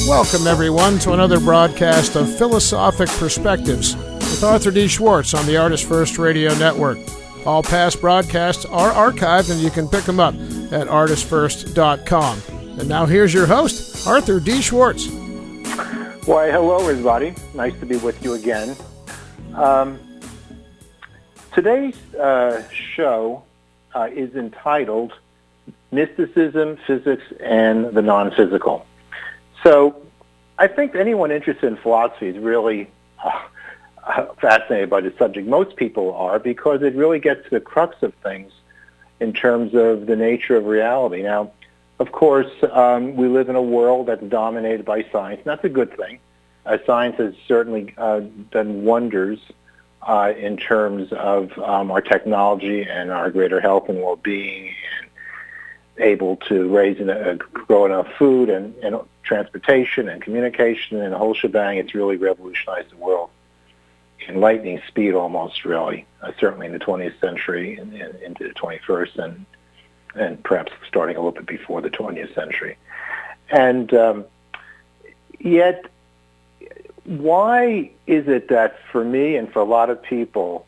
Welcome, everyone, to another broadcast of Philosophic Perspectives with Arthur D. Schwartz on the Artist First Radio Network. All past broadcasts are archived, and you can pick them up at artistfirst.com. And now here's your host, Arthur D. Schwartz. Why, hello, everybody. Nice to be with you again. Today's show is entitled Mysticism, Physics, and the Non-Physical. So I think anyone interested in philosophy is really fascinated by the subject. Most people are, because it really gets to the crux of things in terms of the nature of reality. Now, of course, we live in a world that's dominated by science, and that's a good thing. Science has certainly done wonders in terms of our technology and our greater health and well-being, and able to grow enough food and transportation and communication and the whole shebang. It's really revolutionized the world in lightning speed almost, really, certainly in the 20th century and into the 21st and perhaps starting a little bit before the 20th century. And yet, why is it that for me and for a lot of people,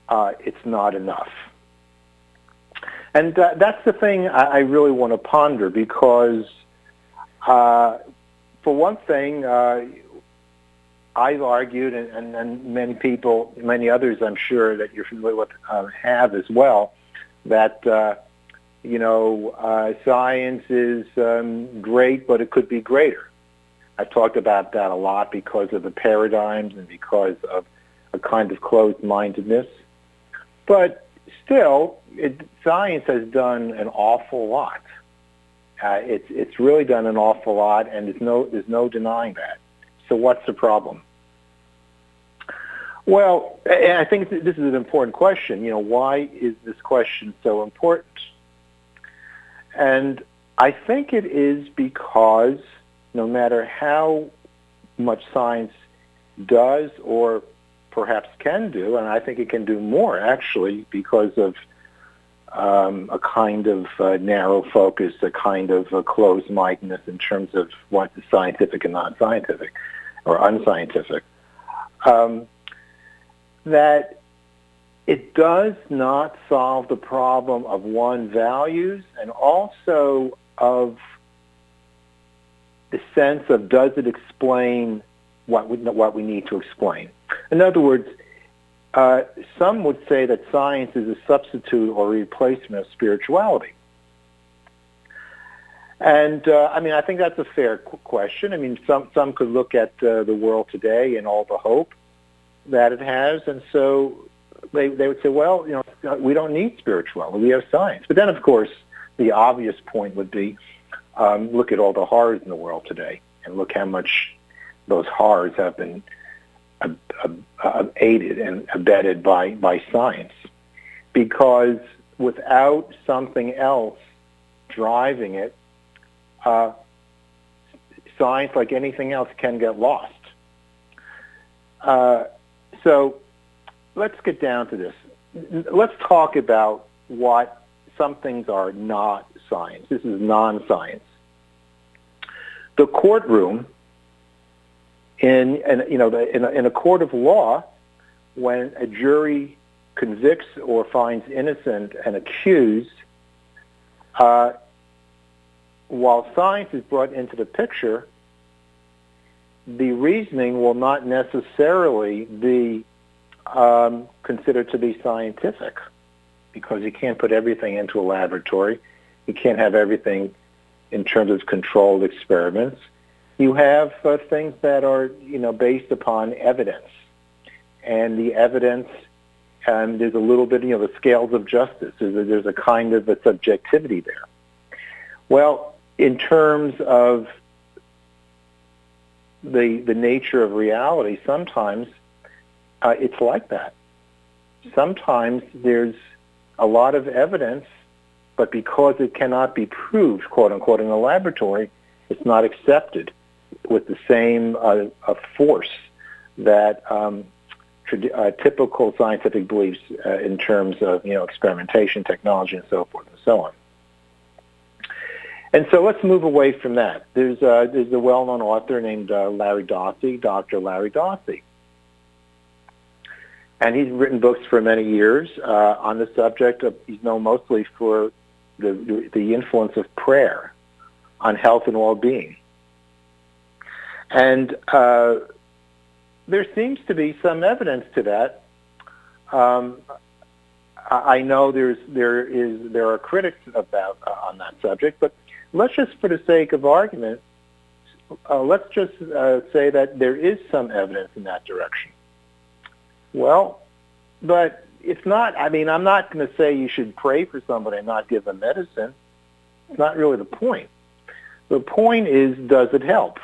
it's not enough? And that's the thing I really want to ponder, because for one thing, I've argued, and many people, many others I'm sure that you're familiar with have as well, that, science is great, but it could be greater. I've talked about that a lot because of the paradigms and because of a kind of closed-mindedness. But still, science has done an awful lot. It's really done an awful lot, and there's no denying that. So what's the problem? Well, and I think this is an important question. Why is this question so important? And I think it is because no matter how much science does or perhaps can do, and I think it can do more, actually, because of a kind of narrow focus, a kind of closed-mindedness in terms of what is scientific and non-scientific or unscientific, that it does not solve the problem of, one, values, and also of the sense of, does it explain what we need to explain? In other words, some would say that science is a substitute or replacement of spirituality. And, I think that's a fair question. Some could look at the world today and all the hope that it has, and so they would say, well, we don't need spirituality, we have science. But then, of course, the obvious point would be, look at all the horrors in the world today, and look how much those horrors have been aided and abetted by science. Because without something else driving it, science, like anything else, can get lost. So let's get down to this. Let's talk about what some things are not science. This is non-science. The courtroom, in a court of law, when a jury convicts or finds innocent an accused, while science is brought into the picture, the reasoning will not necessarily be considered to be scientific, because you can't put everything into a laboratory. You can't have everything in terms of controlled experiments. You have things that are, based upon evidence. And the evidence, there's a little bit, the scales of justice. There's a kind of a subjectivity there. Well, in terms of the nature of reality, sometimes it's like that. Sometimes there's a lot of evidence, but because it cannot be proved, quote unquote, in a laboratory, it's not accepted with the same force that typical scientific beliefs in terms of experimentation, technology, and so forth and so on. And so let's move away from that. There's a well-known author named Larry Dossey, Dr. Larry Dossey. And he's written books for many years on the subject of, he's known mostly for the influence of prayer on health and well-being. And there seems to be some evidence to that. I know there are critics about on that subject, but let's just, for the sake of argument, let's just say that there is some evidence in that direction. Well, but it's not, I mean, I'm not going to say you should pray for somebody and not give them medicine. It's not really the point. The point is, does it help?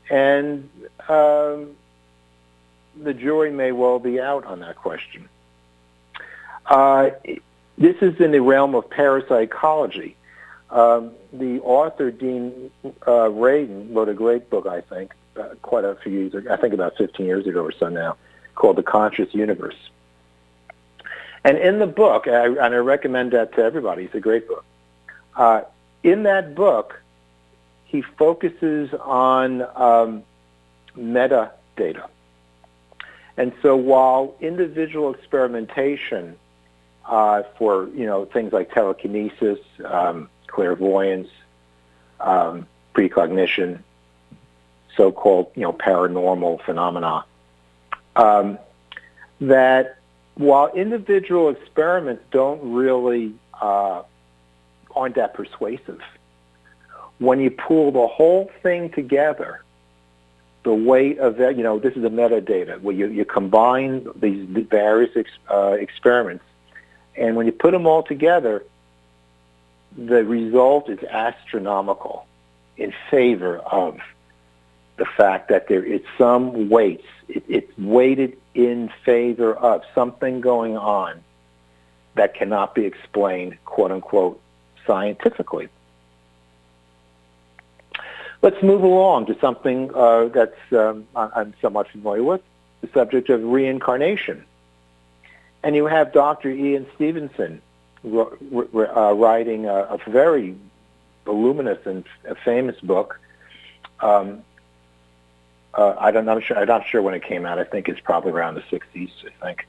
And the jury may well be out on that question. This is in the realm of parapsychology. The author, Dean Radin, wrote a great book, I think, quite a few years ago, I think about 15 years ago or so now, called The Conscious Universe. And in the book, and I recommend that to everybody, it's a great book. In that book, he focuses on metadata. And so while individual experimentation for, things like telekinesis, clairvoyance, precognition, so-called, paranormal phenomena, that while individual experiments don't really, aren't that persuasive, when you pull the whole thing together, the weight of that, this is a metadata, where you combine these various experiments, and when you put them all together, the result is astronomical in favor of the fact that there is some weights. It's weighted in favor of something going on that cannot be explained, quote unquote, scientifically. Let's move along to something that's I'm somewhat familiar with, the subject of reincarnation. And you have Dr. Ian Stevenson writing a very voluminous and famous book. I'm not sure when it came out. I think it's probably around the 60s, I think.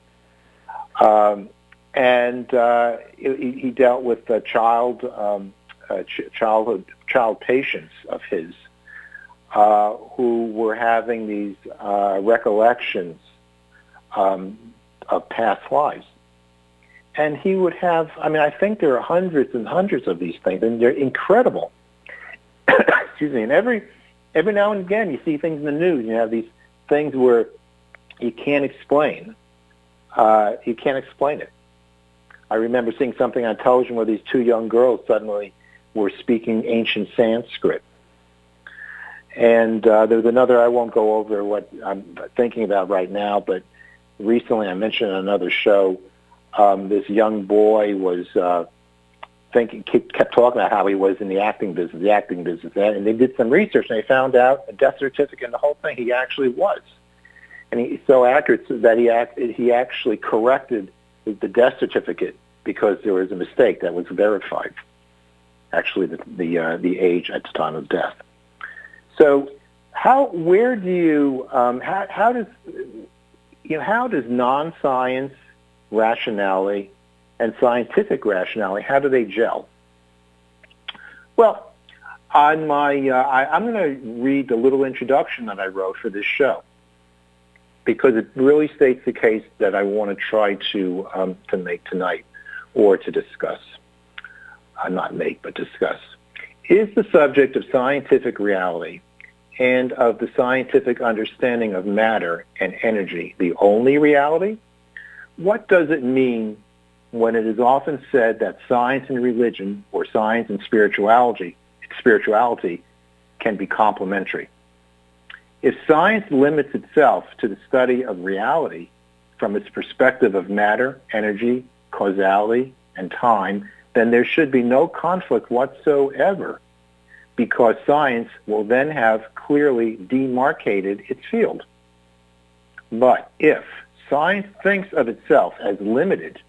He dealt with child patients of his who were having these recollections of past lives. And he would have, I think there are hundreds and hundreds of these things, and they're incredible. Excuse me. And every now and again, you see things in the news. You have these things where you can't explain. You can't explain it. I remember seeing something on television where these two young girls suddenly were speaking ancient Sanskrit. And there's another, I won't go over what I'm thinking about right now, but recently I mentioned on another show, this young boy was kept talking about how he was in the acting business, and they did some research, and they found out a death certificate and the whole thing, he actually was. And he's so accurate that he actually corrected the death certificate because there was a mistake that was verified, actually the age at the time of death. So how does non-science rationality and scientific rationality, how do they gel? Well, on my, I'm going to read the little introduction that I wrote for this show because it really states the case that I want to try to make tonight or to discuss. Not make, but discuss. Is the subject of scientific reality and of the scientific understanding of matter and energy the only reality? What does it mean when it is often said that science and religion, or science and spirituality can be complementary? If science limits itself to the study of reality from its perspective of matter, energy, causality, and time, then there should be no conflict whatsoever, because science will then have clearly demarcated its field. But if science thinks of itself as limited,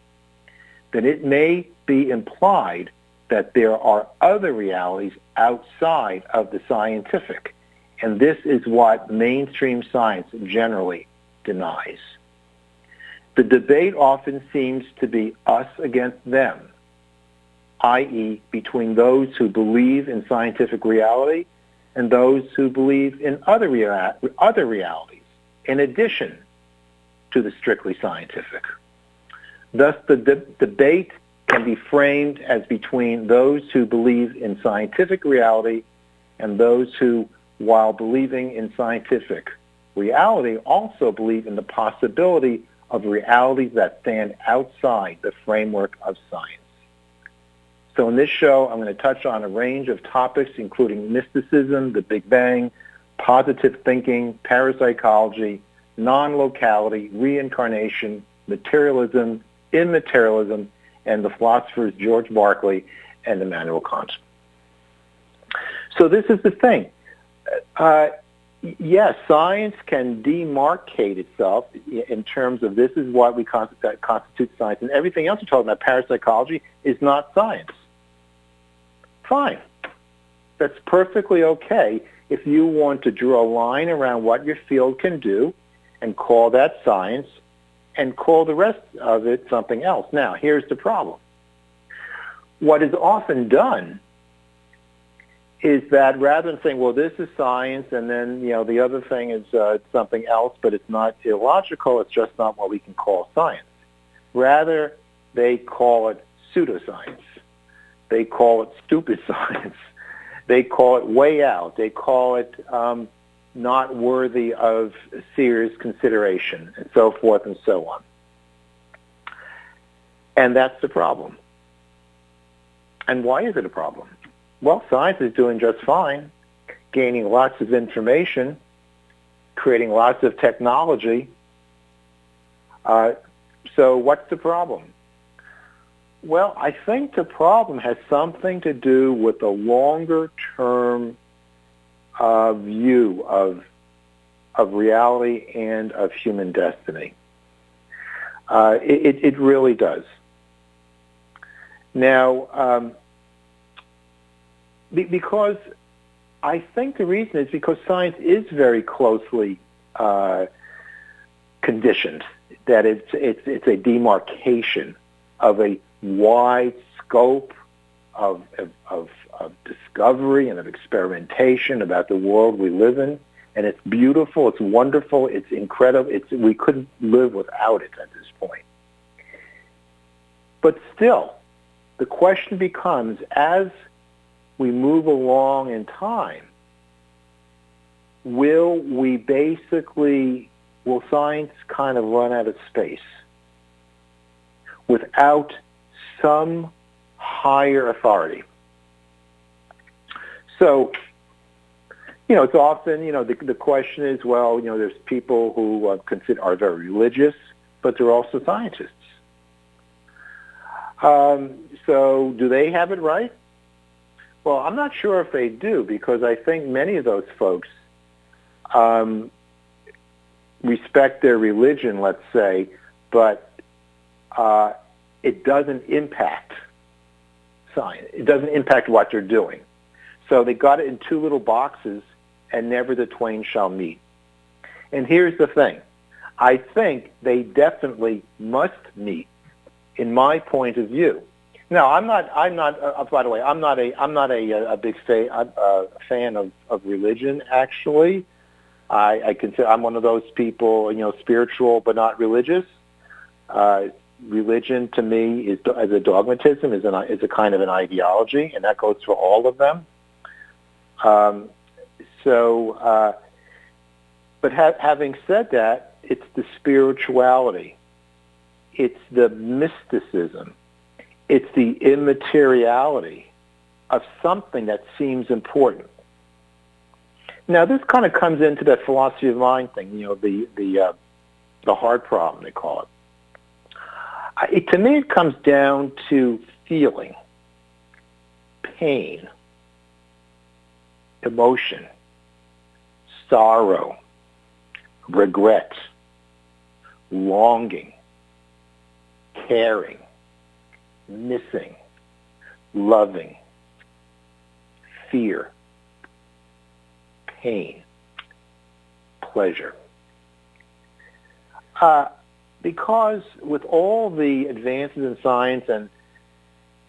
then it may be implied that there are other realities outside of the scientific. And this is what mainstream science generally denies. The debate often seems to be us against them, i.e., between those who believe in scientific reality and those who believe in other realities, in addition to the strictly scientific. Thus, the debate can be framed as between those who believe in scientific reality and those who, while believing in scientific reality, also believe in the possibility of realities that stand outside the framework of science. So in this show, I'm going to touch on a range of topics, including mysticism, the Big Bang, positive thinking, parapsychology, non-locality, reincarnation, materialism, immaterialism, and the philosophers George Berkeley and Immanuel Kant. So this is the thing. Yes, science can demarcate itself in terms of this is what we constitute science, and everything else we're talking about, parapsychology, is not science. Fine. That's perfectly okay if you want to draw a line around what your field can do and call that science and call the rest of it something else. Now, here's the problem. What is often done is that rather than saying, well, this is science, and then, the other thing is something else, but it's not illogical, it's just not what we can call science. Rather, they call it pseudoscience. They call it stupid science. They call it way out. They call it not worthy of serious consideration, and so forth and so on. And that's the problem. And why is it a problem? Well, science is doing just fine, gaining lots of information, creating lots of technology. So what's the problem? Well, I think the problem has something to do with the longer-term view of reality and of human destiny. It really does. Now, because I think the reason is because science is very closely conditioned, that it's a demarcation of a wide scope of discovery and of experimentation about the world we live in, and it's beautiful, it's wonderful, it's incredible. We couldn't live without it at this point. But still, the question becomes, as we move along in time, will science kind of run out of space without some higher authority? So, it's often, the question is, well, there's people who are very religious, but they're also scientists. So do they have it right? Well, I'm not sure if they do, because I think many of those folks respect their religion, let's say, but it doesn't impact science. It doesn't impact what they're doing. So they got it in two little boxes, and never the twain shall meet. And here's the thing. I think they definitely must meet, in my point of view. Now, I'm not. By the way, I'm not a big fan of religion. Actually, I consider I'm one of those people, spiritual but not religious. Religion to me is as a dogmatism, is a kind of an ideology, and that goes for all of them. But having said that, it's the spirituality, it's the mysticism, it's the immateriality of something that seems important. Now, this kind of comes into that philosophy of mind thing, the hard problem, they call it. To me, it comes down to feeling, pain, emotion, sorrow, regret, longing, caring, missing, loving, fear, pain, pleasure. Because with all the advances in science and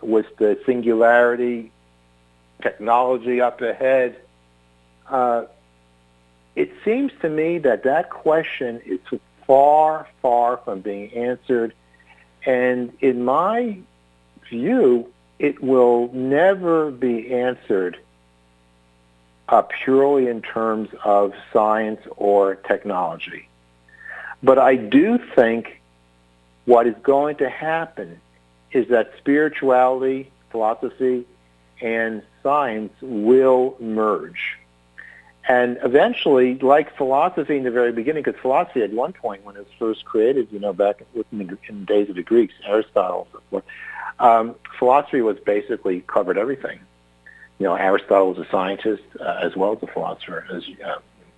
with the singularity, technology up ahead, it seems to me that question is far, far from being answered. And in my view, it will never be answered purely in terms of science or technology. But I do think what is going to happen is that spirituality, philosophy, and science will merge. And eventually, like philosophy in the very beginning, because philosophy at one point when it was first created, back in the days of the Greeks, Aristotle, philosophy was basically covered everything. Aristotle was a scientist as well as a philosopher, as you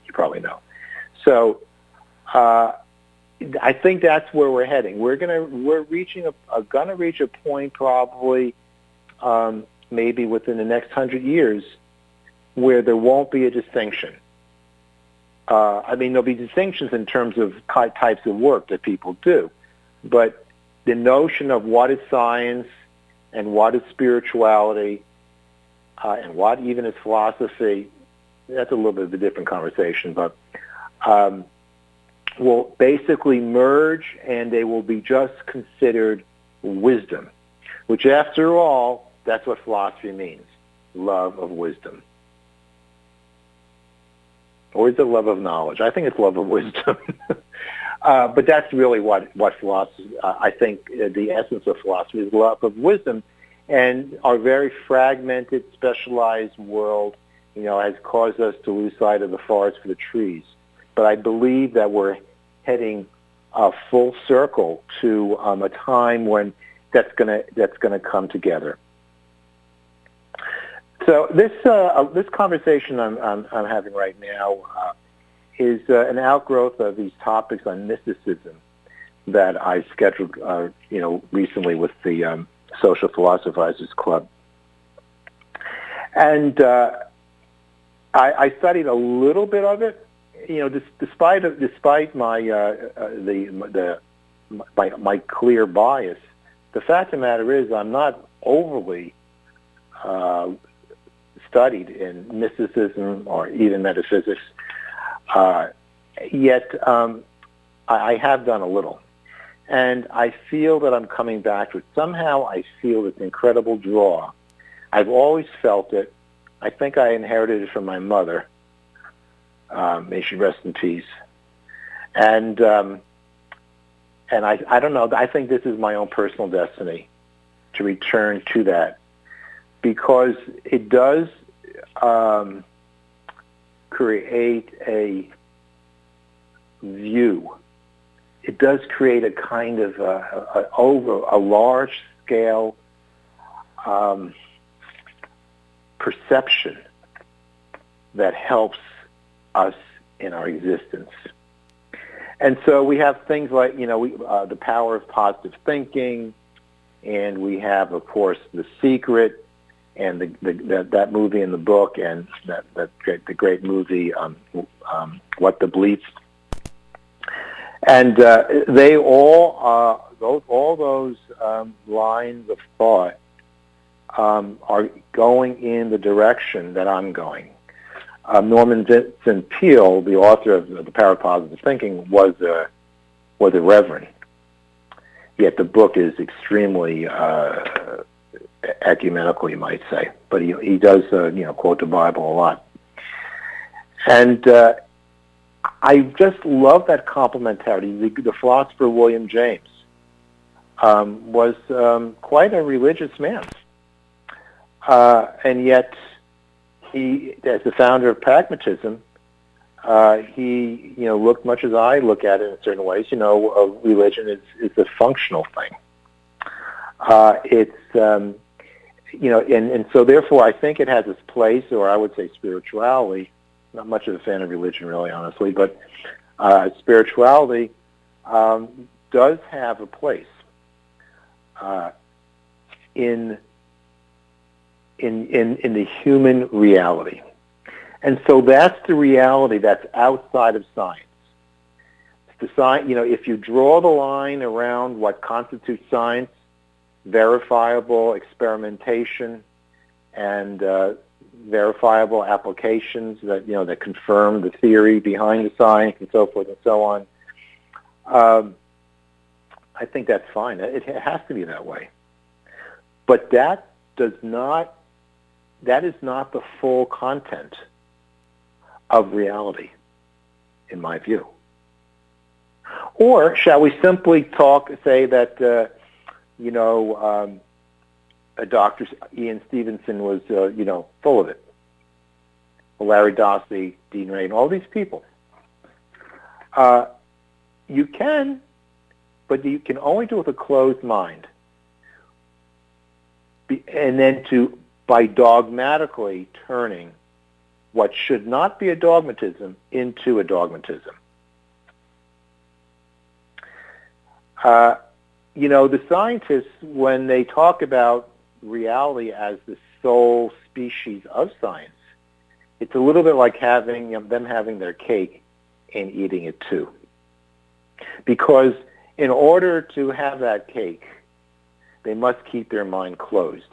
probably know. So I think that's where we're heading. We're gonna reach a point probably maybe within the next 100 years where there won't be a distinction. There'll be distinctions in terms of types of work that people do, but the notion of what is science and what is spirituality and what even is philosophy, that's a little bit of a different conversation, but will basically merge, and they will be just considered wisdom, which after all, that's what philosophy means, love of wisdom. Or is it love of knowledge? I think it's love of wisdom. But that's really what philosophy, I think the essence of philosophy is love of wisdom. And our very fragmented, specialized world, has caused us to lose sight of the forest for the trees. But I believe that we're heading full circle to a time when that's gonna come together. So this conversation I'm having right now is an outgrowth of these topics on mysticism that I scheduled, recently with the Social Philosophizers Club, and I studied a little bit of it. Despite my my clear bias, the fact of the matter is I'm not overly studied in mysticism or even metaphysics, yet I have done a little. And I feel that I'm coming back to it. Somehow I feel this incredible draw. I've always felt it. I think I inherited it from my mother. May she rest in peace. And I don't know, I think this is my own personal destiny to return to that, because it does create a view. It does create a kind of a large scale perception that helps us in our existence. And so we have things like, the power of positive thinking, and we have, of course, The Secret, and that movie in the book, and the great movie, What the Bleeps. And they all those lines of thought are going in the direction that I'm going. Norman Vincent Peale, the author of The Power of Positive Thinking, was a reverend. Yet the book is extremely ecumenical, you might say. But he does quote the Bible a lot. And I just love that complementarity. The philosopher William James was quite a religious man, and yet he, as the founder of pragmatism, he looked much as I look at it in certain ways. Religion is a functional thing. It's and so therefore I think it has its place, or I would say spirituality. Not much of a fan of religion, really, honestly, but spirituality does have a place in in the human reality. And so that's the reality that's outside of science. The science, if you draw the line around what constitutes science, verifiable experimentation and verifiable applications that confirm the theory behind the science and so forth and so on, I think that's fine. It has to be that way. But that is not the full content of reality, in my view. Or shall we simply say that, Dr. Ian Stevenson was, full of it. Larry Dossey, Dean Rain, all these people. You can, but you can only do it with a closed mind. And then by dogmatically turning what should not be a dogmatism into a dogmatism. The scientists, when they talk about reality as the sole species of science, it's a little bit like them having their cake and eating it too. Because in order to have that cake, they must keep their mind closed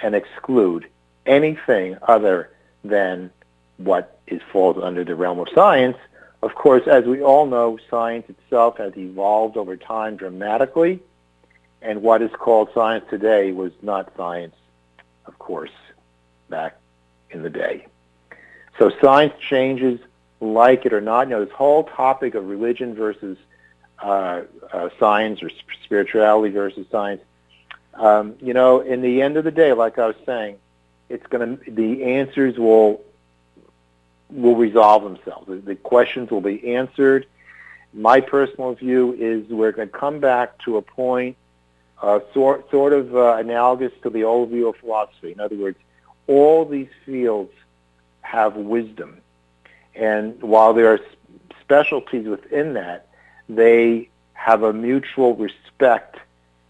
and exclude anything other than what falls under the realm of science. Of course, as we all know, science itself has evolved over time dramatically, and what is called science today was not science, of course, back in the day. So science changes, like it or not. This whole topic of religion versus science, or spirituality versus science, in the end of the day, like I was saying, the answers will resolve themselves. The questions will be answered. My personal view is we're going to come back to a point sort of analogous to the old view of philosophy. In other words, all these fields have wisdom. And while there are specialties within that, they have a mutual respect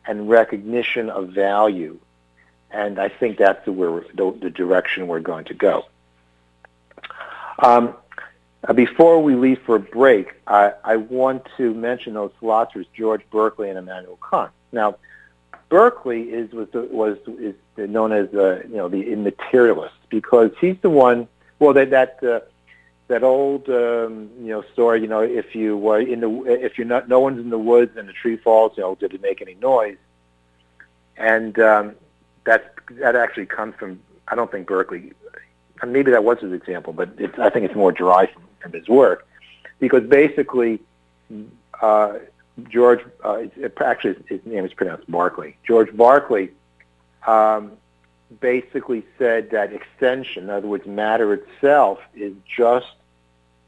and recognition of value. And I think that's the direction we're going to go. Before we leave for a break, I want to mention those philosophers, George Berkeley and Immanuel Kant. Now, Berkeley is known as the immaterialist, because he's the one. Well, that old story. No one's in the woods and the tree falls, did it make any noise? And that actually comes from, I don't think Berkeley. Maybe that was his example, but I think it's more derived from his work, because basically George, actually his name is pronounced Barclay. George Barclay basically said that extension, in other words, matter itself, is just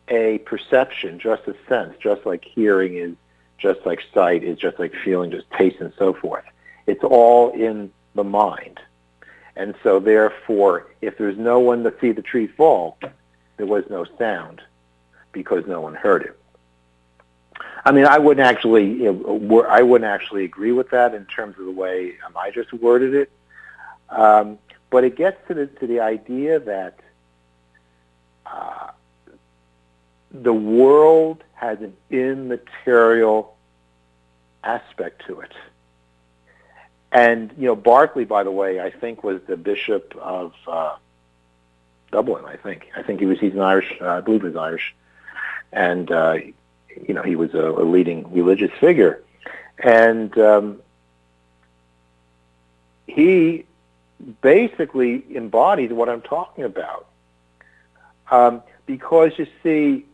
a perception, just a sense, just like hearing is, just like sight is, just like feeling, just taste and so forth. It's all in the mind. And so therefore, if there's no one to see the tree fall, there was no sound because no one heard it. I mean, I wouldn't actually agree with that in terms of the way I just worded it. But it gets to the idea that the world has an immaterial aspect to it. And, Berkeley, by the way, I think was the Bishop of Dublin, I think. He's an Irish, I believe he was Irish. And, he was a leading religious figure. And he basically embodied what I'm talking about. Because, you see,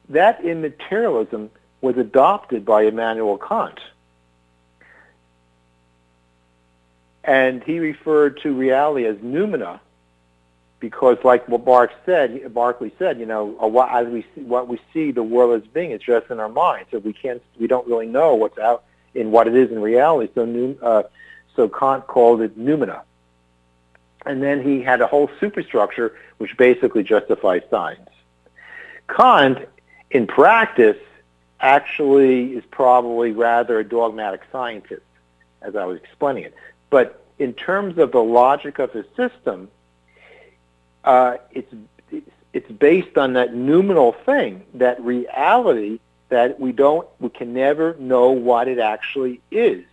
that immaterialism was adopted by Immanuel Kant. And he referred to reality as noumena, because, like what Berkeley said, what we see the world as being, it's just in our mind. So we don't really know what's out in what it is in reality. So Kant called it noumena. And then he had a whole superstructure which basically justifies science. Kant, in practice, actually is probably rather a dogmatic scientist, as I was explaining it. But in terms of the logic of the system, it's based on that noumenal thing, that reality that we can never know what it actually is.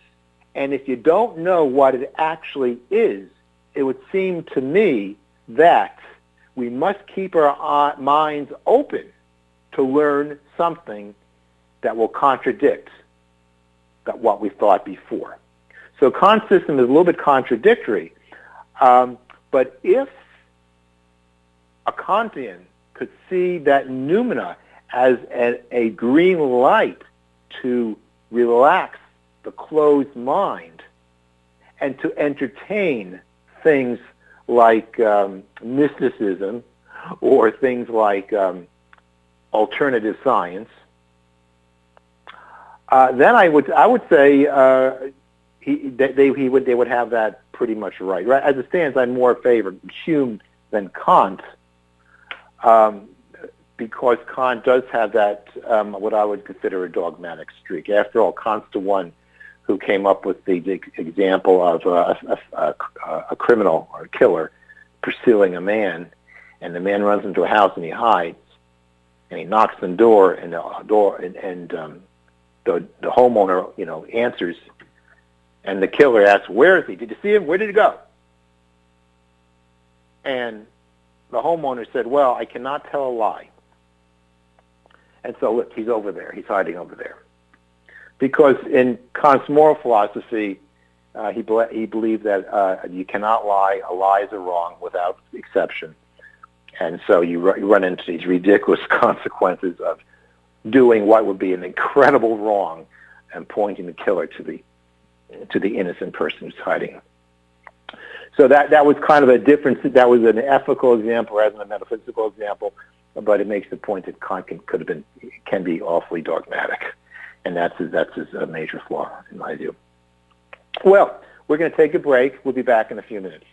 And if you don't know what it actually is, it would seem to me that we must keep our minds open to learn something that will contradict what we thought before. So Kant's system is a little bit contradictory, but if a Kantian could see that noumena as a green light to relax the closed mind and to entertain things like mysticism or things like alternative science, then I would say they would have that pretty much right. As it stands, I'm more in favor of Hume than Kant, because Kant does have that what I would consider a dogmatic streak. After all, Kant's the one who came up with the example of a criminal or a killer pursuing a man, and the man runs into a house and he hides, and he knocks on the door, and the homeowner, answers, and the killer asks, "Where is he? Did you see him? Where did he go?" And the homeowner said, "Well, I cannot tell a lie." And so, look, he's over there. He's hiding over there. Because in Kant's moral philosophy, he believed that you cannot lie. All lies are wrong without exception. And so you run into these ridiculous consequences of doing what would be an incredible wrong and pointing the killer to the innocent person who's hiding. So that was kind of a difference. That was an ethical example rather than a metaphysical example, but it makes the point that Kant can be awfully dogmatic, and that's his major flaw in my view. Well, we're going to take a break. We'll be back in a few minutes.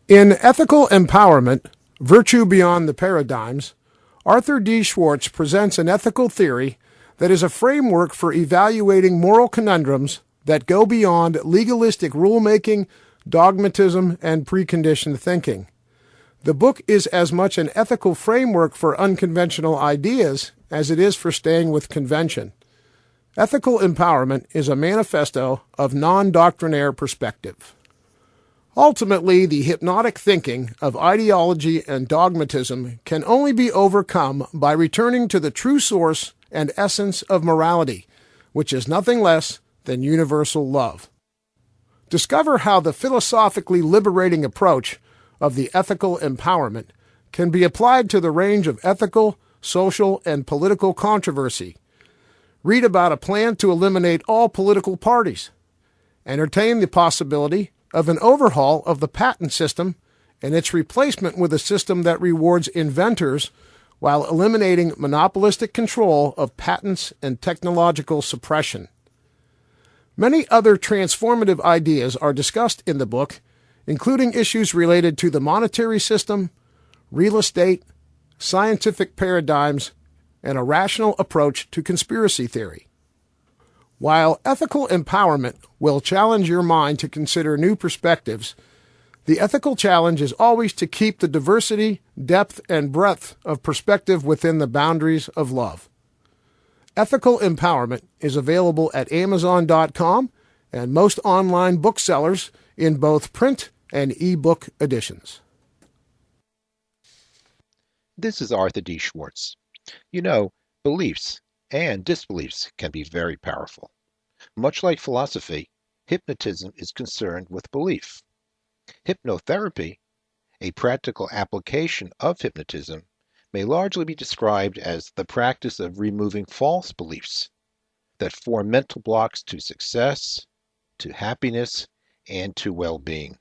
In Ethical Empowerment, Virtue Beyond the Paradigms, Arthur D. Schwartz presents an ethical theory that is a framework for evaluating moral conundrums that go beyond legalistic rulemaking, dogmatism, and preconditioned thinking. The book is as much an ethical framework for unconventional ideas as it is for staying with convention. Ethical Empowerment is a manifesto of non-doctrinaire perspective. Ultimately, the hypnotic thinking of ideology and dogmatism can only be overcome by returning to the true source and essence of morality, which is nothing less than universal love. Discover how the philosophically liberating approach of the ethical empowerment can be applied to the range of ethical, social, and political controversy. Read about a plan to eliminate all political parties. Entertain the possibility of an overhaul of the patent system and its replacement with a system that rewards inventors while eliminating monopolistic control of patents and technological suppression. Many other transformative ideas are discussed in the book, including issues related to the monetary system, real estate, scientific paradigms, and a rational approach to conspiracy theory. While ethical empowerment will challenge your mind to consider new perspectives, the ethical challenge is always to keep the diversity, depth, and breadth of perspective within the boundaries of love. Ethical Empowerment is available at Amazon.com and most online booksellers in both print and e-book editions. This is Arthur D. Schwartz. Beliefs and disbeliefs can be very powerful. Much like philosophy, hypnotism is concerned with belief. Hypnotherapy, A practical application of hypnotism may largely be described as the practice of removing false beliefs that form mental blocks to success, to happiness, and to well-being.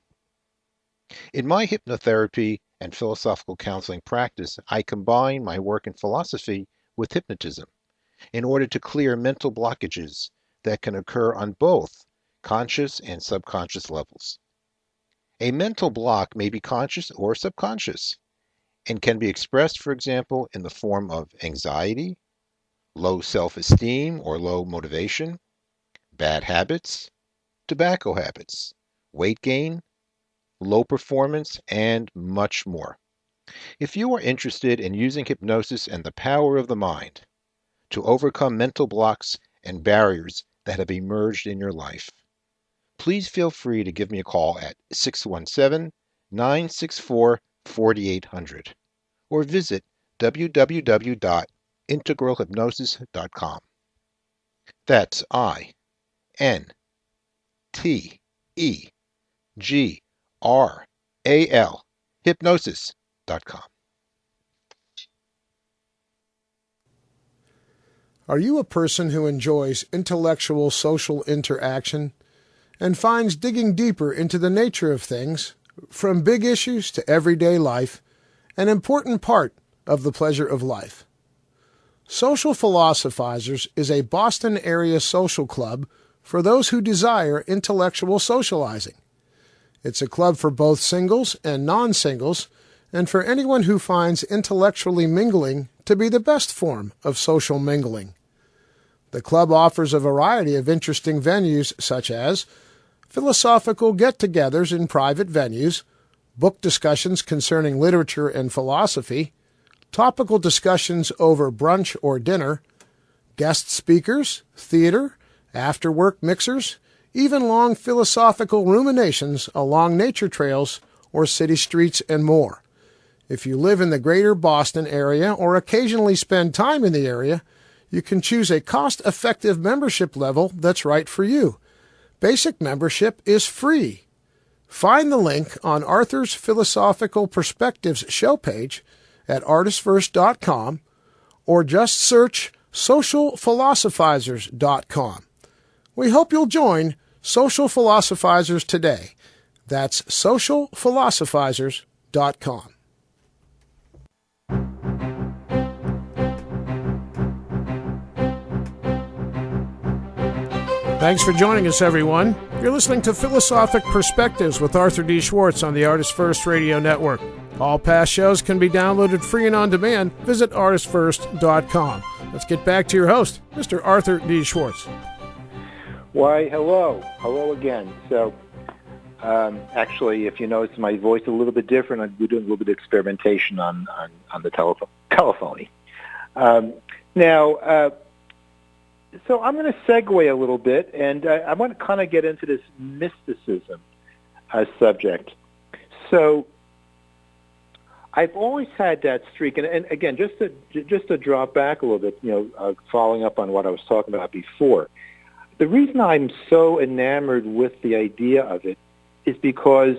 In my hypnotherapy and philosophical counseling practice, I combine my work in philosophy with hypnotism in order to clear mental blockages that can occur on both conscious and subconscious levels. A mental block may be conscious or subconscious and can be expressed, for example, in the form of anxiety, low self-esteem or low motivation, bad habits, tobacco habits, weight gain, low performance, and much more. If you are interested in using hypnosis and the power of the mind to overcome mental blocks and barriers that have emerged in your life, please feel free to give me a call at 617-964-4800 or visit www.integralhypnosis.com. That's INTEGRAL hypnosis.com. Are you a person who enjoys intellectual social interaction and finds digging deeper into the nature of things, from big issues to everyday life, an important part of the pleasure of life? Social Philosophizers is a Boston area social club for those who desire intellectual socializing. It's a club for both singles and non-singles, and for anyone who finds intellectually mingling to be the best form of social mingling. The club offers a variety of interesting venues such as philosophical get-togethers in private venues, book discussions concerning literature and philosophy, topical discussions over brunch or dinner, guest speakers, theater, after-work mixers, even long philosophical ruminations along nature trails or city streets, and more. If you live in the greater Boston area or occasionally spend time in the area, you can choose a cost-effective membership level that's right for you. Basic membership is free. Find the link on Arthur's Philosophical Perspectives show page at artistfirst.com or just search socialphilosophizers.com. We hope you'll join Social Philosophizers today. That's socialphilosophizers.com. Thanks for joining us, everyone. You're listening to Philosophic Perspectives with Arthur D. Schwartz on the Artist First Radio Network. All past shows can be downloaded free and on demand. Visit artistfirst.com. Let's get back to your host, Mr. Arthur D. Schwartz. Why, hello. Hello again. So, actually, if you notice my voice a little bit different, we're doing a little bit of experimentation on the telephony. So I'm going to segue a little bit, and I want to kind of get into this mysticism subject. So I've always had that streak, and again, just to drop back a little bit, following up on what I was talking about before. The reason I'm so enamored with the idea of it is because,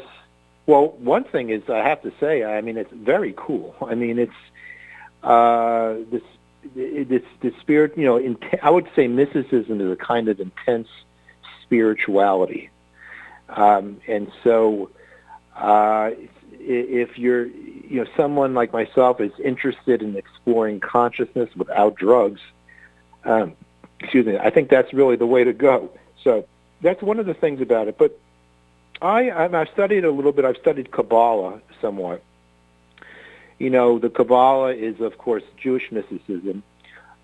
well, one thing is I have to say, I mean, it's very cool. I mean, it's this spirit, I would say mysticism is a kind of intense spirituality. And so if you're, someone like myself is interested in exploring consciousness without drugs, I think that's really the way to go. So that's one of the things about it. But I've studied a little bit. I've studied Kabbalah somewhat. The Kabbalah is, of course, Jewish mysticism.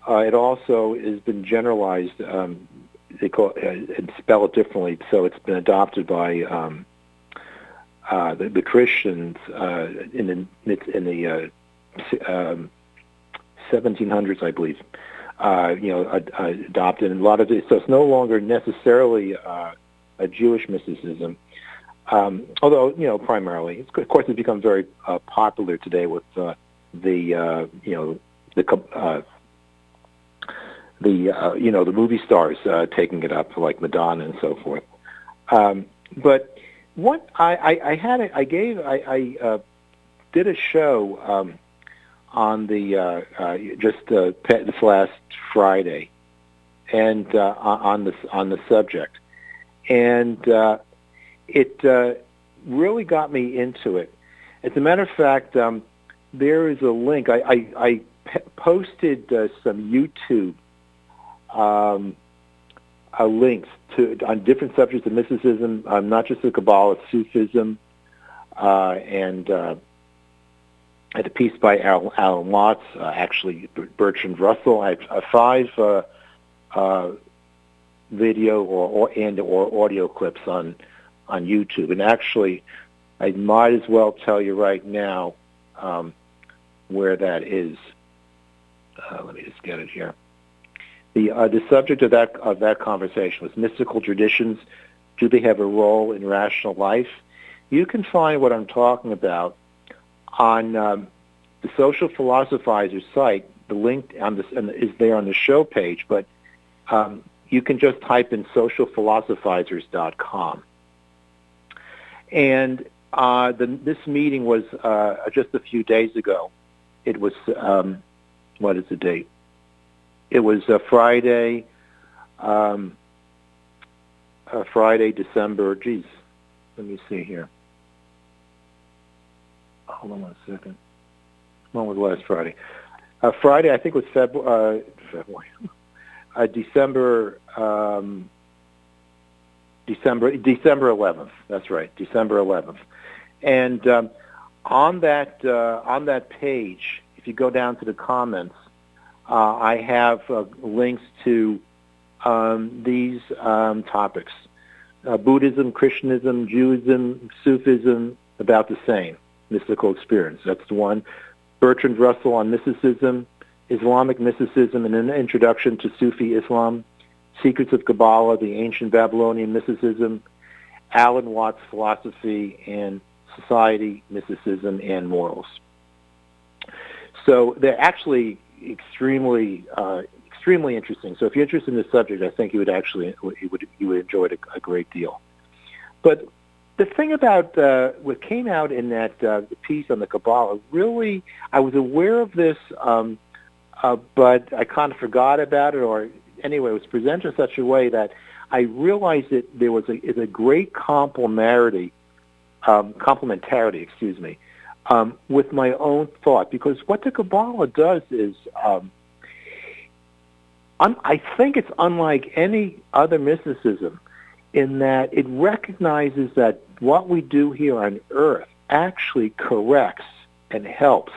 It also has been generalized. They call it, and spell it differently, so it's been adopted by the Christians in the 1700s, I believe. Adopted, and a lot of it. So it's no longer necessarily a Jewish mysticism. Although, primarily, of course, it's become very popular today with the movie stars taking it up, like Madonna and so forth. But what I did a show on the this last Friday, and on the subject, and it really got me into it. As a matter of fact, there is a link. I posted some YouTube links on different subjects of mysticism, not just the Kabbalah, Sufism, and I had a piece by Alan Watts, actually Bertrand Russell. I have 5 video or audio clips on YouTube, and actually, I might as well tell you right now where that is. Let me just get it here. The subject of that conversation was mystical traditions. Do they have a role in rational life? You can find what I'm talking about on the Social Philosophizers site. The link is there on the show page, but you can just type in socialphilosophizers.com. And this meeting was just a few days ago. It was, what is the date? It was Friday, December, let me see here. Hold on 1 second. When was last Friday? Friday, I think it was February. December 11th. That's right, December 11th. And on that page, if you go down to the comments, I have links to these topics: Buddhism, Christianism, Judaism, Sufism, about the same. Mystical experience. That's the one. Bertrand Russell on mysticism, Islamic mysticism, and an introduction to Sufi Islam, Secrets of Kabbalah, the ancient Babylonian mysticism, Alan Watts' philosophy and society, mysticism, and morals. So they're actually extremely interesting. So if you're interested in this subject, I think you would enjoy it a great deal. But the thing about what came out in that piece on the Kabbalah, really, I was aware of this, but I kind of forgot about it, or anyway, it was presented in such a way that I realized that there was a great complementarity, with my own thought. Because what the Kabbalah does is, I think it's unlike any other mysticism in that it recognizes that what we do here on earth actually corrects and helps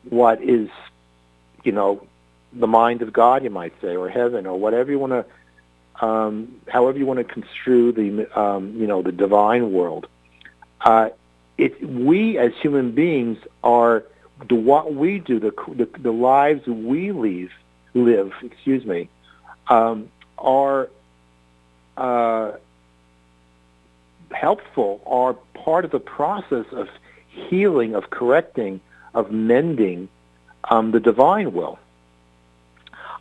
what is, the mind of God, you might say, or heaven, or whatever you want to, however you want to construe the divine world. We as human beings are what we do, the lives we live, are helpful, are part of the process of healing, of correcting, of mending the divine will.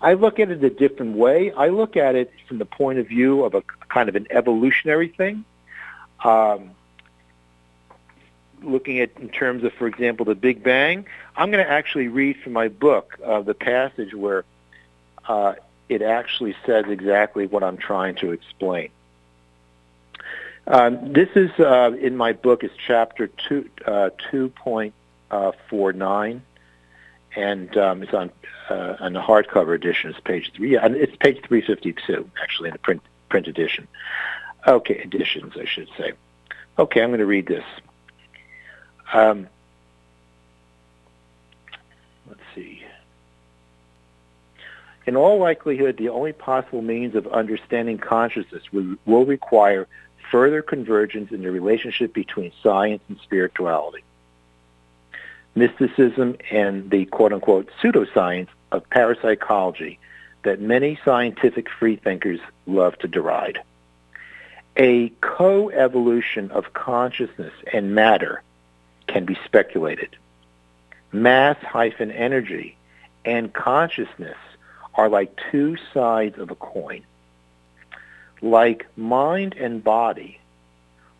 I look at it a different way. I look at it from the point of view of a kind of an evolutionary thing. Looking at in terms of, for example, the Big Bang, I'm going to actually read from my book the passage where it actually says exactly what I'm trying to explain. This is in my book. It's chapter 2.49, and it's on the hardcover edition. It's page 3. Yeah, it's page 352 actually in the print edition. Okay, editions I should say. Okay, I'm going to read this. Let's see. In all likelihood, the only possible means of understanding consciousness will require further convergence in the relationship between science and spirituality, mysticism, and the quote-unquote pseudoscience of parapsychology that many scientific freethinkers love to deride. A co-evolution of consciousness and matter can be speculated. Mass-energy and consciousness are like two sides of a coin. Like mind and body,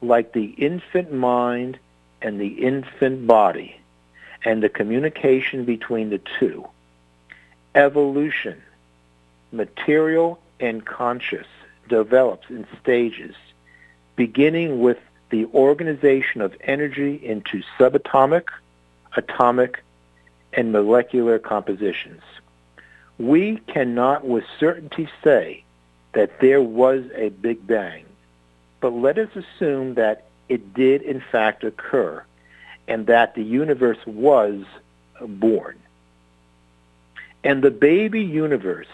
like the infant mind and the infant body and the communication between the two, evolution, material and conscious, develops in stages, beginning with the organization of energy into subatomic, atomic, and molecular compositions. We cannot with certainty say that there was a Big Bang, but let us assume that it did in fact occur and that the universe was born. And the baby universe,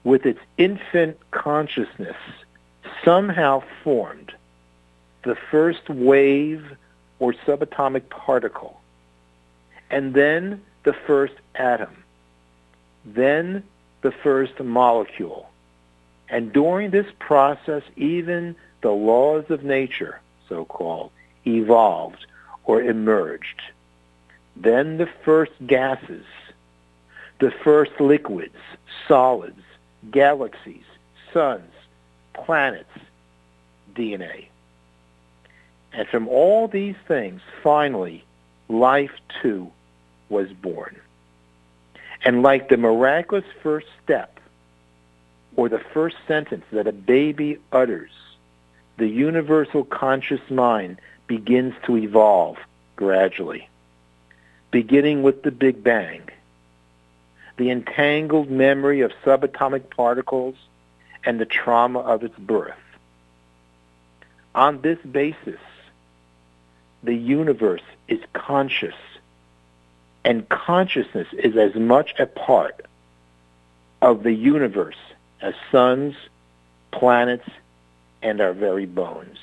with its infant consciousness, somehow formed the first wave or subatomic particle, and then the first atom, then the first molecule. And during this process, even the laws of nature, so-called, evolved or emerged. Then the first gases, the first liquids, solids, galaxies, suns, planets, DNA. And from all these things, finally, life too was born. And like the miraculous first step, or the first sentence that a baby utters, the universal conscious mind begins to evolve gradually, beginning with the Big Bang, the entangled memory of subatomic particles, and the trauma of its birth. On this basis, the universe is conscious, and consciousness is as much a part of the universe as suns, planets, and our very bones.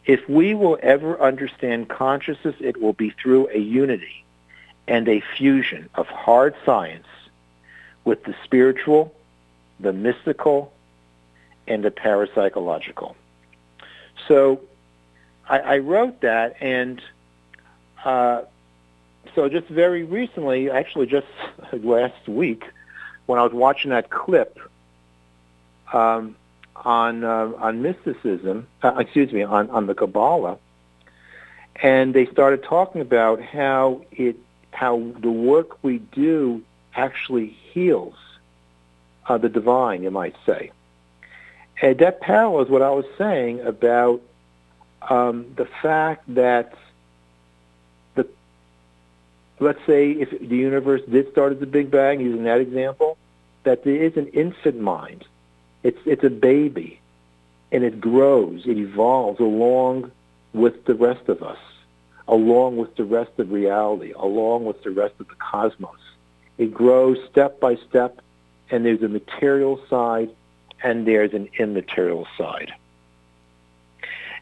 If we will ever understand consciousness, it will be through a unity and a fusion of hard science with the spiritual, the mystical, and the parapsychological. So I wrote that, and so just very recently, actually just last week, when I was watching that clip on mysticism, on the Kabbalah, and they started talking about how the work we do actually heals the divine, you might say. And that parallels what I was saying about the fact that let's say if the universe did start as a Big Bang, using that example, that there is an infant mind. It's a baby, and it grows, it evolves along with the rest of us, along with the rest of reality, along with the rest of the cosmos. It grows step by step, and there's a material side, and there's an immaterial side.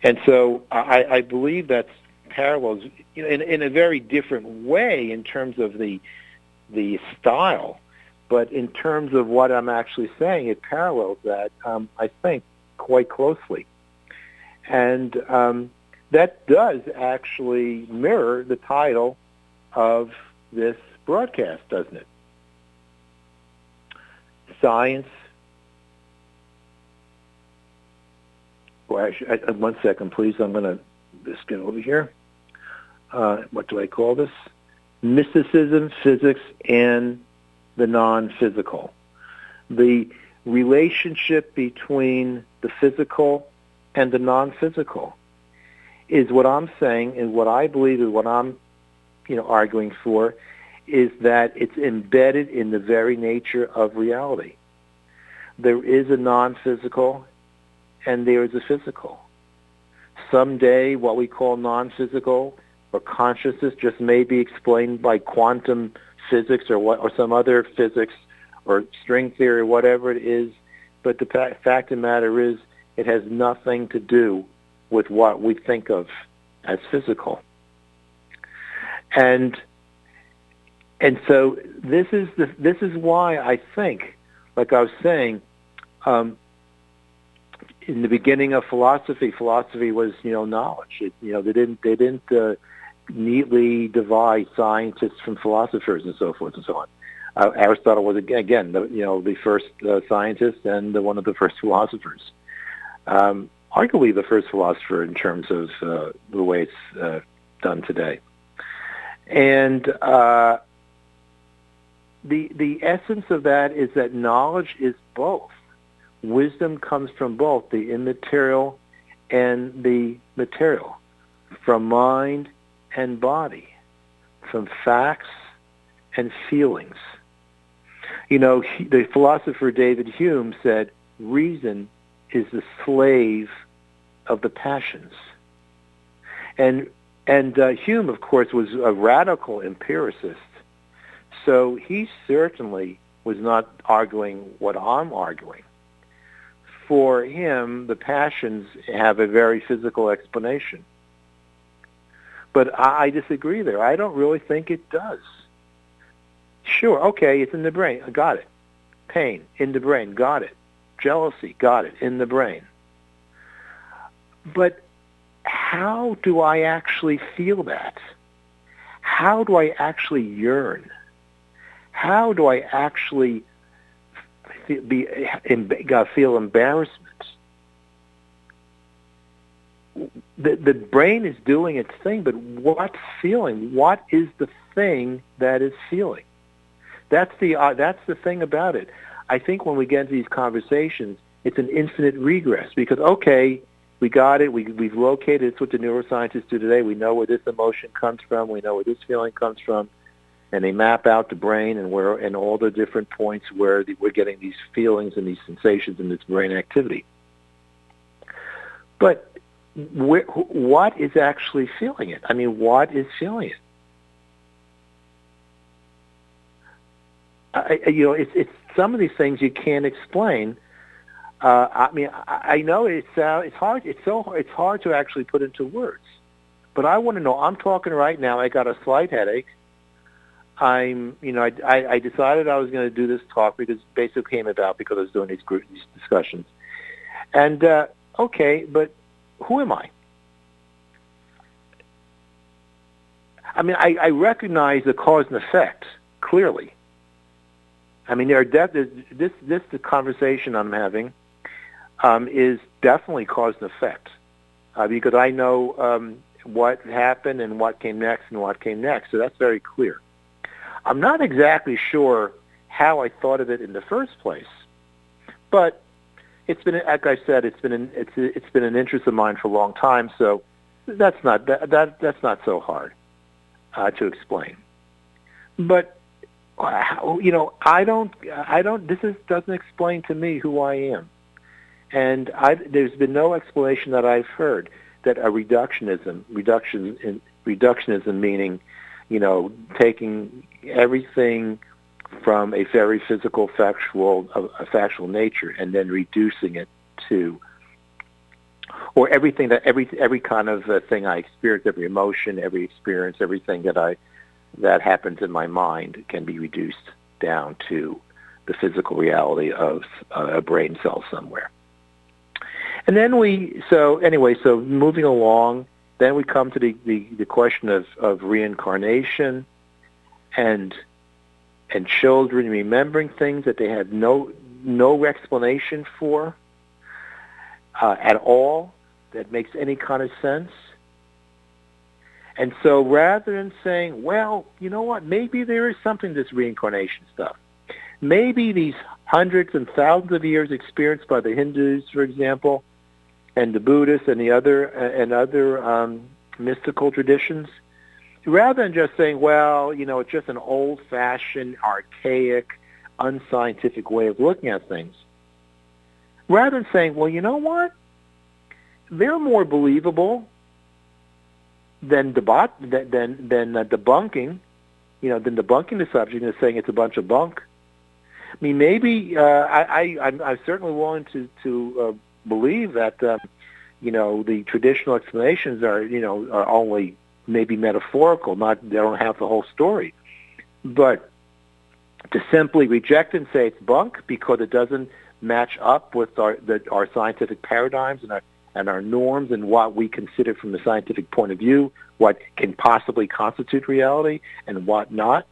And so I believe that's parallels in a very different way in terms of the style, but in terms of what I'm actually saying, it parallels that, I think, quite closely. And that does actually mirror the title of this broadcast, doesn't it? Science. Well, one second, please. I'm going to just get over here. What do I call this? Mysticism, physics, and the non-physical. The relationship between the physical and the non-physical is what I'm saying, and what I believe is what I'm, arguing for, is that it's embedded in the very nature of reality. There is a non-physical and there is a physical. Someday, what we call non-physical or consciousness just may be explained by quantum physics or some other physics or string theory or whatever it is, but the fact of the matter is it has nothing to do with what we think of as physical. And so this is why I think, like I was saying, in the beginning of philosophy was knowledge. They didn't neatly divide scientists from philosophers and so forth and so on. Aristotle was again the first scientist and one of the first philosophers. arguably the first philosopher in terms of the way it's done today. And the essence of that is that knowledge is both. Wisdom comes from both the immaterial and the material, from mind and body, from facts and feelings. The philosopher David Hume said, reason is the slave of the passions. And Hume, of course, was a radical empiricist. So he certainly was not arguing what I'm arguing. For him, the passions have a very physical explanation. But I disagree there. I don't really think it does. Sure, okay, it's in the brain. I got it. Pain, in the brain. Got it. Jealousy, got it. In the brain. But how do I actually feel that? How do I actually yearn? How do I actually feel embarrassment? The brain is doing its thing, but what's feeling? What is the thing that is feeling? That's the thing about it. I think when we get into these conversations, it's an infinite regress because, okay, we got it. We've located. It's what the neuroscientists do today. We know where this emotion comes from. We know where this feeling comes from. And they map out the brain and all the different points where we're getting these feelings and these sensations and this brain activity. But what is actually feeling it? I mean, what is feeling it? It's some of these things you can't explain. I know it's hard. It's hard to actually put into words. But I want to know. I'm talking right now. I got a slight headache. I decided I was going to do this talk because it basically came about because I was doing these discussions. And okay, but who am I? I mean, I recognize the cause and effect clearly. I mean, the conversation I'm having is definitely cause and effect because I know what happened and what came next and what came next. So that's very clear. I'm not exactly sure how I thought of it in the first place, but it's been, like I said, it's been an interest of mine for a long time. So that's not so hard to explain. But I don't. This doesn't explain to me who I am, and there's been no explanation that I've heard that a reductionism meaning, taking everything from a very physical, factual nature, and then reducing it to, or everything that every kind of thing I experience, every emotion, every experience, everything that happens in my mind can be reduced down to the physical reality of a brain cell somewhere. And then so moving along, then we come to the question of reincarnation and children remembering things that they had no explanation for at all that makes any kind of sense. And so rather than saying, well, you know what, maybe there is something to this reincarnation stuff. Maybe these hundreds and thousands of years experienced by the Hindus, for example, and the Buddhists and the other mystical traditions, rather than just saying, well, it's just an old-fashioned, archaic, unscientific way of looking at things. Rather than saying, well, you know what, they're more believable than debunking, than debunking the subject and saying it's a bunch of bunk. I mean, maybe I'm certainly willing to believe that the traditional explanations are only maybe metaphorical, they don't have the whole story. But to simply reject and say it's bunk because it doesn't match up with our scientific paradigms and our norms and what we consider from the scientific point of view, what can possibly constitute reality and what not.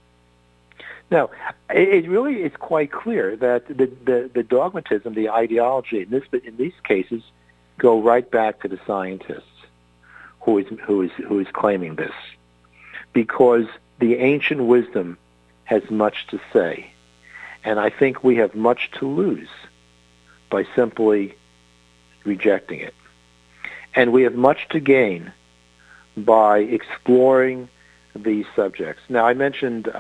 Now, it really is quite clear that the dogmatism, the ideology in these cases, go right back to the scientists who is claiming this, because the ancient wisdom has much to say, and I think we have much to lose by simply rejecting it. And we have much to gain by exploring these subjects. Now, I mentioned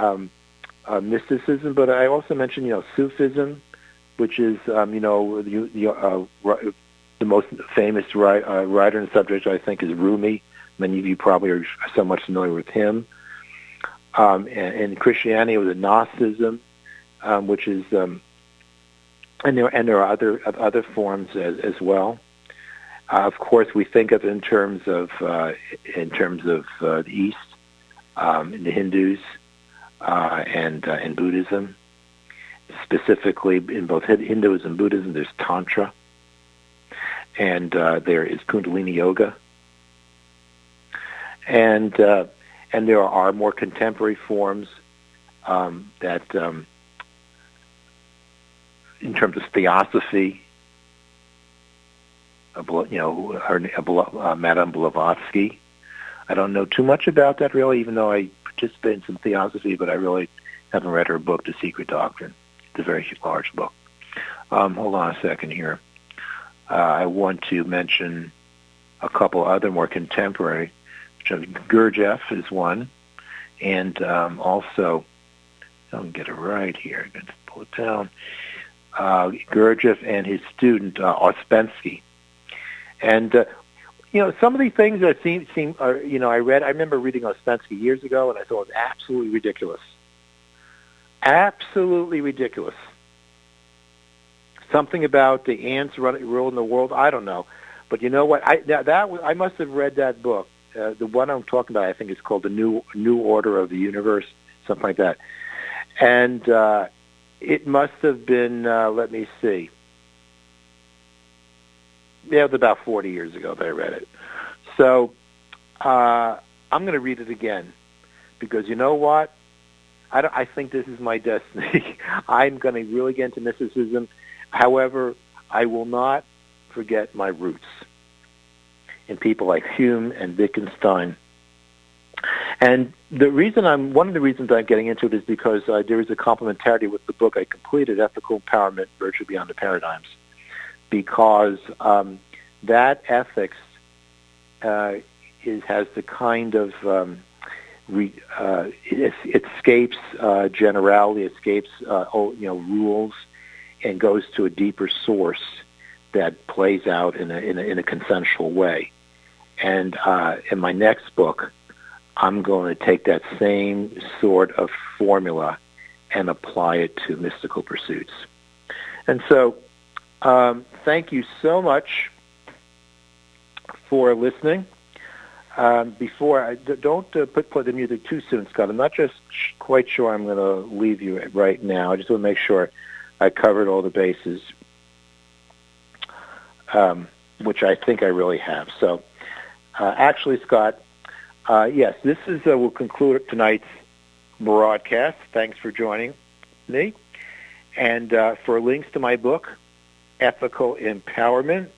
mysticism, but I also mentioned, Sufism, which is, the most famous writer and subject, I think, is Rumi. Many of you probably are somewhat familiar with him. And Christianity was Gnosticism, which is, and there are other forms as well. Of course, we think of it in terms of the East, the Hindus, and Buddhism. Specifically, in both Hinduism and Buddhism, there's Tantra, and there is Kundalini Yoga, and there are more contemporary forms that, in terms of theosophy, Madame Blavatsky. I don't know too much about that, really, even though I participate in some theosophy, but I really haven't read her book, The Secret Doctrine. It's a very large book. Hold on a second here. I want to mention a couple other more contemporary. Gurdjieff is one, and also, I don't get it right here. I'm going to pull it down. Gurdjieff and his student, Ouspensky. And, some of these things that seem I remember reading Ouspensky years ago, and I thought it was absolutely ridiculous. Absolutely ridiculous. Something about the ants ruling the world, I don't know. But you know what? I must have read that book. The one I'm talking about, I think, is called The New Order of the Universe, something like that. And it must have been, let me see. Yeah, it was about 40 years ago that I read it. So I'm going to read it again, because you know what? I think this is my destiny. I'm going to really get into mysticism. However, I will not forget my roots in people like Hume and Wittgenstein. And one of the reasons I'm getting into it is because there is a complementarity with the book I completed, Ethical Empowerment, Virtue Beyond the Paradigms, because that ethics has the kind of it escapes generality, escapes rules, and goes to a deeper source that plays out in a consensual way. And in my next book, I'm going to take that same sort of formula and apply it to mystical pursuits. And so, thank you so much for listening. Before don't play the music too soon, Scott. I'm not just quite sure I'm going to leave you right now. I just want to make sure I covered all the bases, which I think I really have. So, actually, Scott, yes, this is we'll conclude tonight's broadcast. Thanks for joining me. And for links to my book, Ethical Empowerment,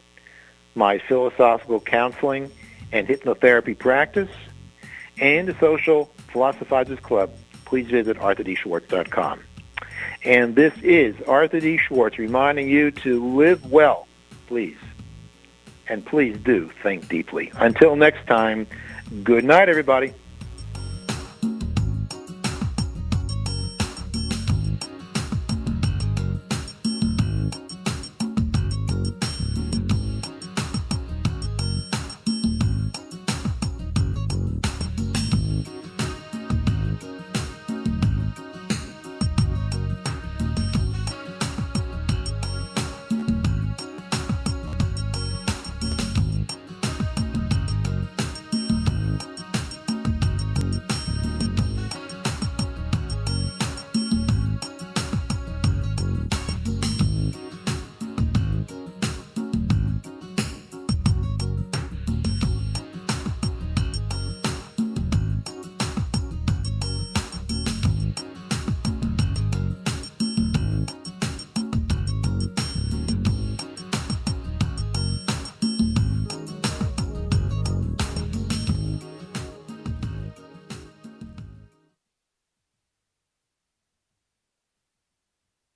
my philosophical counseling and hypnotherapy practice, and the Social Philosophizers Club, please visit arthurdschwartz.com. And this is Arthur D. Schwartz reminding you to live well, please. And please do think deeply. Until next time, good night, everybody.